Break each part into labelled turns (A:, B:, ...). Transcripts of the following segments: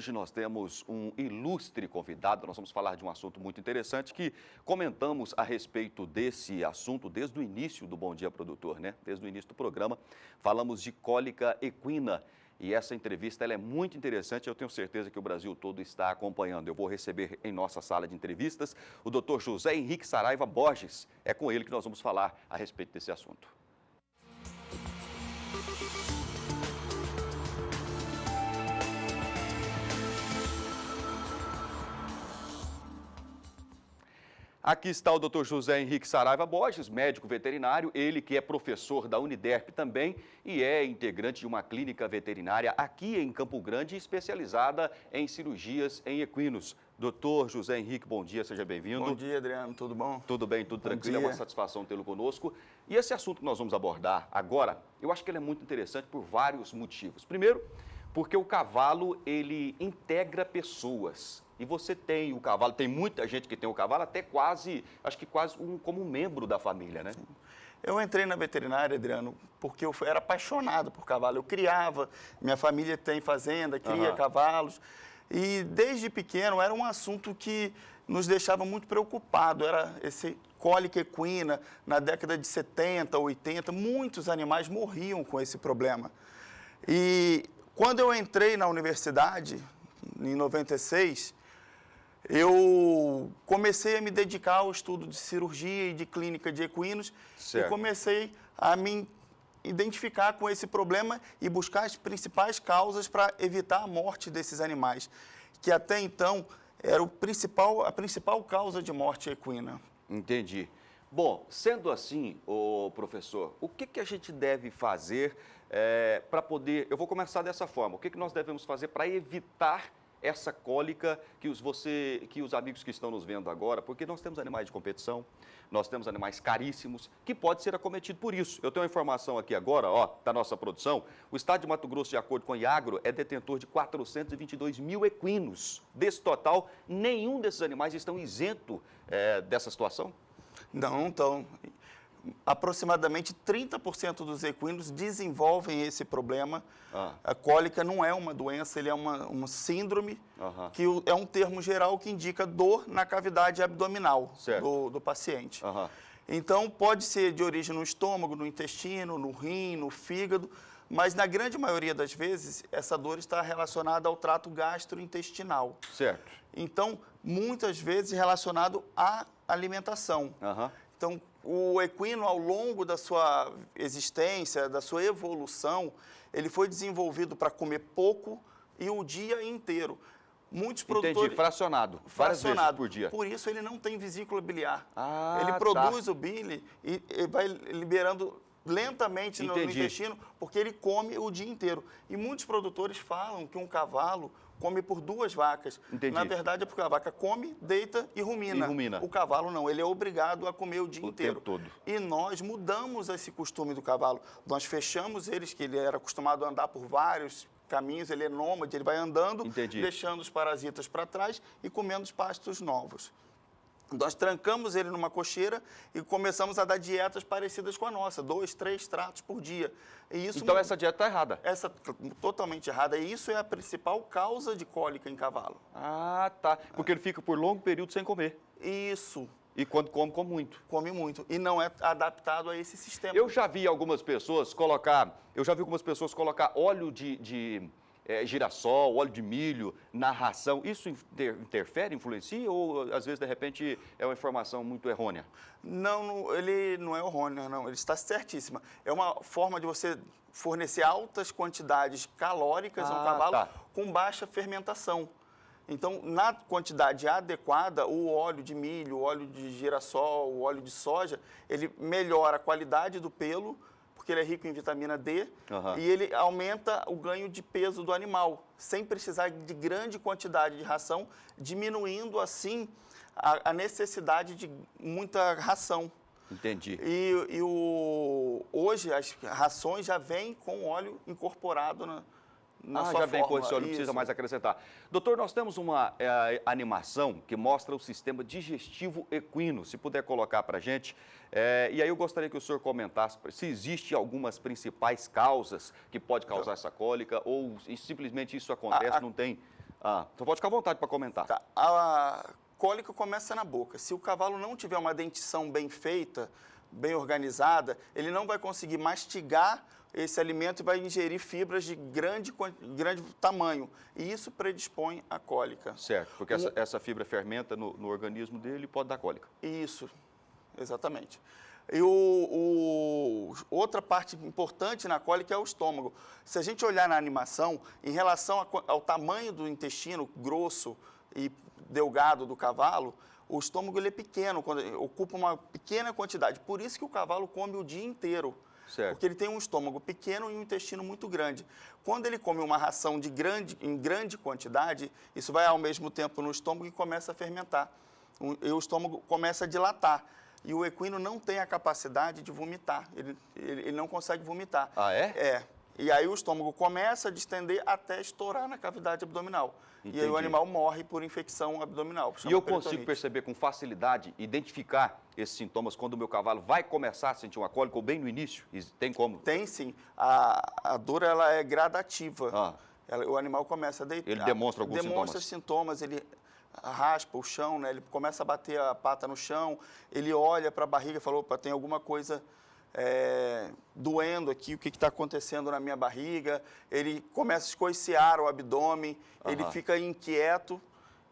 A: hoje nós temos um ilustre convidado. Nós vamos falar de um assunto muito interessante que comentamos a respeito desse assunto desde o início do Bom Dia Produtor, né? Desde o início do programa, falamos de cólica equina. E essa entrevista ela é muito interessante, eu tenho certeza que o Brasil todo está acompanhando. Eu vou receber em nossa sala de entrevistas o Dr. José Henrique Saraiva Borges. É com ele que nós vamos falar a respeito desse assunto. Aqui está o Dr. José Henrique Saraiva Borges, médico veterinário, ele que é professor da Uniderp também e é integrante de uma clínica veterinária aqui em Campo Grande, especializada em cirurgias em equinos. Doutor José Henrique, bom dia, seja bem-vindo.
B: Bom dia, Adriano, tudo bom?
A: Tudo bem, tudo tranquilo,
B: dia.
A: É uma satisfação tê-lo conosco. E esse assunto que nós vamos abordar agora, eu acho que ele é muito interessante por vários motivos. Primeiro, porque o cavalo, ele integra pessoas. E você tem o cavalo, tem muita gente que tem o cavalo, até quase, acho que quase como um membro da família, né? Sim.
B: Eu entrei na veterinária, Adriano, porque eu era apaixonado por cavalo. Eu criava, minha família tem fazenda, cria cavalos. E desde pequeno era um assunto que nos deixava muito preocupados. Era esse cólica equina. Na década de 70, 80, muitos animais morriam com esse problema. E quando eu entrei na universidade, em 96, eu comecei a me dedicar ao estudo de cirurgia e de clínica de equinos. Certo. E comecei a me identificar com esse problema e buscar as principais causas para evitar a morte desses animais, que até então era a principal causa de morte equina.
A: Entendi. Bom, sendo assim, professor, o que a gente deve fazer para poder... Eu vou começar dessa forma. O que nós devemos fazer para evitar essa cólica que os amigos que estão nos vendo agora, porque nós temos animais de competição, nós temos animais caríssimos, que pode ser acometido por isso. Eu tenho uma informação aqui agora, da nossa produção, o estado de Mato Grosso, de acordo com o Iagro, é detentor de 422 mil equinos. Desse total, nenhum desses animais estão isentos dessa situação?
B: Não estão. Aproximadamente 30% dos equinos desenvolvem esse problema. A cólica não é uma doença, ele é uma síndrome, que é um termo geral que indica dor na cavidade abdominal do paciente. Então, pode ser de origem no estômago, no intestino, no rim, no fígado, mas na grande maioria das vezes, essa dor está relacionada ao trato gastrointestinal.
A: Certo.
B: Então, muitas vezes relacionado à alimentação. Então, o equino, ao longo da sua existência, da sua evolução, ele foi desenvolvido para comer pouco e o dia inteiro. Muitos produtores...
A: Entendi, fracionado, várias vezes por dia.
B: Por isso, ele não tem vesícula biliar. Ele produz o bile e vai liberando lentamente no intestino, porque ele come o dia inteiro. E muitos produtores falam que um cavalo come por 2 vacas.
A: Entendi.
B: Na verdade, é porque a vaca come, deita e rumina. O cavalo não, ele é obrigado a comer o dia inteiro.
A: Tempo todo.
B: E nós mudamos esse costume do cavalo. Nós fechamos eles, que ele era acostumado a andar por vários caminhos, ele é nômade, ele vai andando, deixando os parasitas para trás e comendo os pastos novos. Nós trancamos ele numa cocheira e começamos a dar dietas parecidas com a nossa, 2, 3 tratos por dia. E isso
A: então essa dieta está errada?
B: Totalmente errada. E isso é a principal causa de cólica em cavalo.
A: Tá. Porque ele fica por longo período sem comer.
B: Isso.
A: E quando come muito.
B: Come muito. E não é adaptado a esse sistema.
A: Eu já vi algumas pessoas colocar óleo de girassol, óleo de milho na ração. Isso interfere, influencia ou às vezes de repente é uma informação muito errônea?
B: Não, ele não é errônea, não. Ele está certíssima. É uma forma de você fornecer altas quantidades calóricas a um cavalo com baixa fermentação. Então, na quantidade adequada, o óleo de milho, o óleo de girassol, o óleo de soja, ele melhora a qualidade do pelo, porque ele é rico em vitamina D, e ele aumenta o ganho de peso do animal, sem precisar de grande quantidade de ração, diminuindo, assim, a necessidade de muita ração.
A: Entendi.
B: Hoje, as rações já vêm com óleo incorporado na sua
A: já vem
B: forma.
A: com esse óleo, não precisa mais acrescentar. Doutor, nós temos uma animação que mostra o sistema digestivo equino, se puder colocar para a gente. E aí eu gostaria que o senhor comentasse se existem algumas principais causas que pode causar essa cólica ou simplesmente isso acontece, não tem... Então pode ficar à vontade para comentar.
B: Tá. A cólica começa na boca. Se o cavalo não tiver uma dentição bem feita, bem organizada, ele não vai conseguir mastigar esse alimento e vai ingerir fibras de grande tamanho. E isso predispõe à cólica.
A: Certo, porque essa fibra fermenta no organismo dele e pode dar cólica.
B: Isso, exatamente. E outra parte importante na cólica é o estômago. Se a gente olhar na animação, em relação ao tamanho do intestino grosso e delgado do cavalo, o estômago ele é pequeno, ocupa uma pequena quantidade. Por isso que o cavalo come o dia inteiro.
A: Certo.
B: Porque ele tem um estômago pequeno e um intestino muito grande. Quando ele come uma ração em grande quantidade, isso vai ao mesmo tempo no estômago e começa a fermentar. E o estômago começa a dilatar. E o equino não tem a capacidade de vomitar. Ele não consegue vomitar.
A: Ah, é?
B: É. E aí o estômago começa a distender até estourar na cavidade abdominal.
A: Entendi.
B: E aí o animal morre por infecção abdominal.
A: E eu consigo perceber com facilidade, identificar esses sintomas quando o meu cavalo vai começar a sentir uma cólica ou bem no início? Tem como?
B: Tem sim. A dor ela é gradativa.
A: Ah.
B: O animal começa a deitar.
A: Ele demonstra alguns
B: Demonstra sintomas. Ele raspa o chão, né? Ele começa a bater a pata no chão, ele olha para a barriga e fala, opa, tem alguma coisa doendo aqui, o que está acontecendo na minha barriga. Ele começa a escoicear o abdômen, ele fica inquieto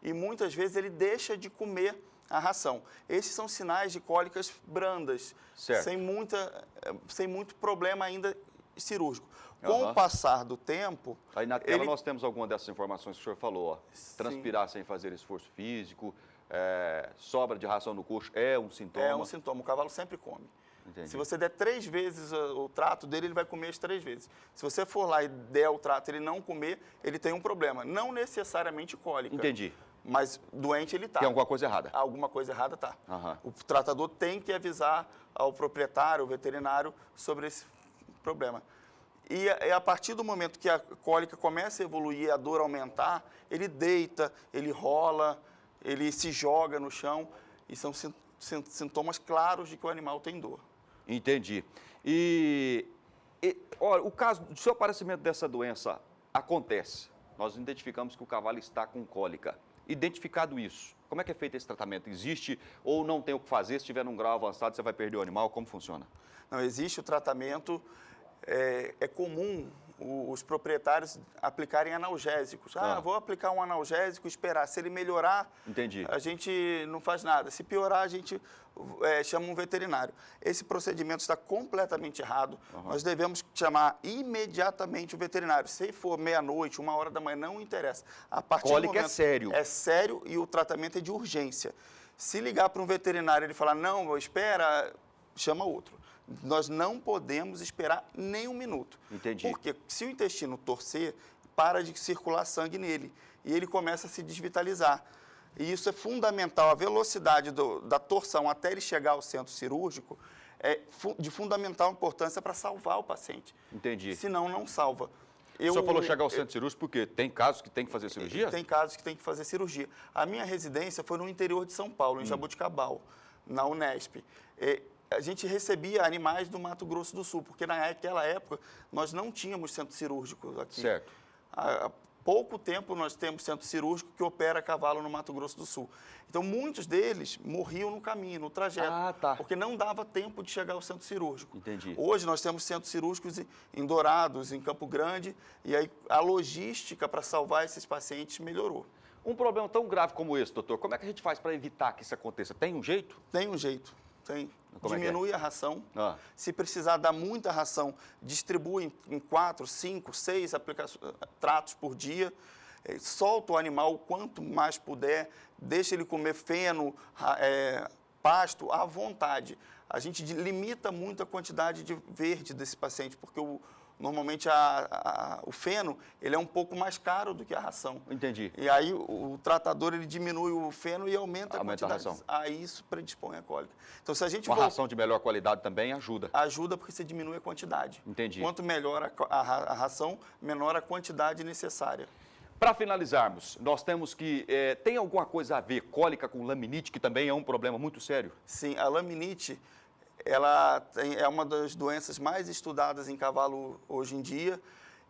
B: e muitas vezes ele deixa de comer a ração. Esses são sinais de cólicas brandas,
A: certo,
B: sem muito problema ainda cirúrgico. Com o passar do tempo...
A: Aí na tela nós temos alguma dessas informações que o senhor falou. Transpirar sem fazer esforço físico, sobra de ração no coxo é um sintoma?
B: É um sintoma, o cavalo sempre come.
A: Entendi.
B: Se você der 3 vezes o trato dele, ele vai comer as 3 vezes. Se você for lá e der o trato e ele não comer, ele tem um problema. Não necessariamente cólica.
A: Entendi.
B: Mas doente ele está.
A: Tem alguma coisa errada?
B: Alguma coisa errada está. O tratador tem que avisar ao proprietário, ao veterinário, sobre esse problema. E a partir do momento que a cólica começa a evoluir, a dor aumentar, ele deita, ele rola, ele se joga no chão. E são sintomas claros de que o animal tem dor.
A: Entendi. Olha, o caso do seu aparecimento dessa doença acontece. Nós identificamos que o cavalo está com cólica. Identificado isso, como é que é feito esse tratamento? Existe ou não tem o que fazer? Se estiver num grau avançado, você vai perder o animal? Como funciona?
B: Não, existe o tratamento. É comum os proprietários aplicarem analgésicos. Vou aplicar um analgésico, esperar. Se ele melhorar,
A: entendi,
B: a gente não faz nada. Se piorar, a gente chama um veterinário. Esse procedimento está completamente errado. Nós devemos chamar imediatamente o veterinário. Se for meia-noite, 1h da manhã, não interessa. A partir do momento,
A: é sério?
B: É sério e o tratamento é de urgência. Se ligar para um veterinário e ele falar, não, espera, chama outro. Nós não podemos esperar nem 1 minuto.
A: Entendi.
B: Porque se o intestino torcer, para de circular sangue nele e ele começa a se desvitalizar. E isso é fundamental. A velocidade da torção até ele chegar ao centro cirúrgico é de fundamental importância para salvar o paciente.
A: Entendi.
B: Senão, não salva.
A: O senhor falou chegar ao centro cirúrgico porque tem casos que tem que fazer cirurgia?
B: Tem casos que tem que fazer cirurgia. A minha residência foi no interior de São Paulo, em Jaboticabal, na Unesp. A gente recebia animais do Mato Grosso do Sul, porque naquela época nós não tínhamos centro cirúrgico aqui.
A: Certo.
B: Há pouco tempo nós temos centro cirúrgico que opera cavalo no Mato Grosso do Sul. Então, muitos deles morriam no caminho, no trajeto, porque não dava tempo de chegar ao centro cirúrgico.
A: Entendi.
B: Hoje nós temos centros cirúrgicos em Dourados, em Campo Grande, e aí a logística para salvar esses pacientes melhorou.
A: Um problema tão grave como esse, doutor, como é que a gente faz para evitar que isso aconteça? Tem um jeito?
B: Tem um jeito. Diminui a ração.
A: Ah.
B: Se precisar dar muita ração, distribui em 4, 5, 6 tratos por dia. Solta o animal o quanto mais puder, deixa ele comer feno, pasto à vontade. A gente limita muito a quantidade de verde desse paciente, porque normalmente o feno ele é um pouco mais caro do que a ração.
A: Entendi.
B: E aí o tratador ele diminui o feno e aumenta a quantidade.
A: A ração.
B: Aí isso predispõe a cólica. Então, se a gente
A: uma ração de melhor qualidade também ajuda.
B: Ajuda porque você diminui a quantidade.
A: Entendi.
B: Quanto melhor a ração, menor a quantidade necessária.
A: Para finalizarmos, nós temos que... tem alguma coisa a ver cólica com laminite, que também é um problema muito sério?
B: Sim, a laminite ela é uma das doenças mais estudadas em cavalo hoje em dia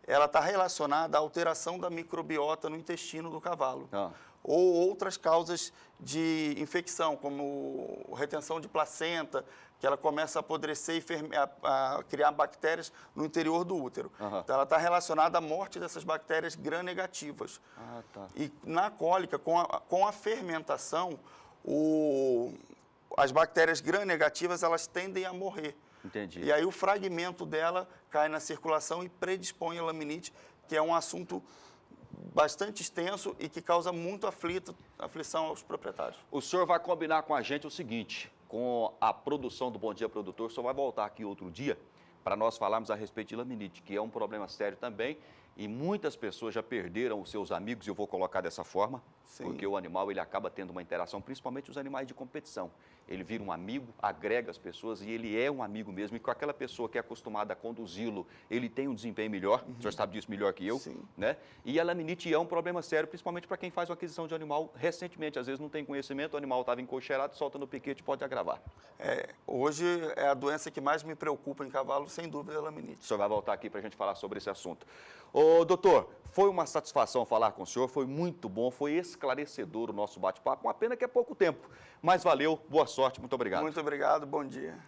B: ela está relacionada à alteração da microbiota no intestino do cavalo.
A: Ah.
B: Ou outras causas de infecção, como retenção de placenta, que ela começa a apodrecer e a criar bactérias no interior do útero.
A: Aham.
B: Então, ela está relacionada à morte dessas bactérias gram-negativas.
A: Ah, tá.
B: E na cólica, com a fermentação, as bactérias gram-negativas, elas tendem a morrer.
A: Entendi.
B: E aí o fragmento dela cai na circulação e predispõe a laminite, que é um assunto bastante extenso e que causa muito aflição aos proprietários.
A: O senhor vai combinar com a gente o seguinte, com a produção do Bom Dia Produtor, o senhor vai voltar aqui outro dia para nós falarmos a respeito de laminite, que é um problema sério também, e muitas pessoas já perderam os seus amigos, e eu vou colocar dessa forma,
B: Sim.
A: porque o animal ele acaba tendo uma interação, principalmente os animais de competição. Ele vira um amigo, agrega as pessoas e ele é um amigo mesmo. E com aquela pessoa que é acostumada a conduzi-lo, ele tem um desempenho melhor, o senhor sabe disso melhor que eu,
B: Sim.
A: né? E a laminite é um problema sério, principalmente para quem faz uma aquisição de animal recentemente. Às vezes não tem conhecimento, o animal estava encocheirado, solta no piquete, pode agravar.
B: Hoje é a doença que mais me preocupa em cavalo, sem dúvida, é a laminite.
A: O senhor vai voltar aqui para a gente falar sobre esse assunto. Ô, doutor, foi uma satisfação falar com o senhor, foi muito bom, foi esclarecedor o nosso bate-papo, uma pena que é pouco tempo, mas valeu, boa sorte, muito obrigado.
B: Muito obrigado, bom dia.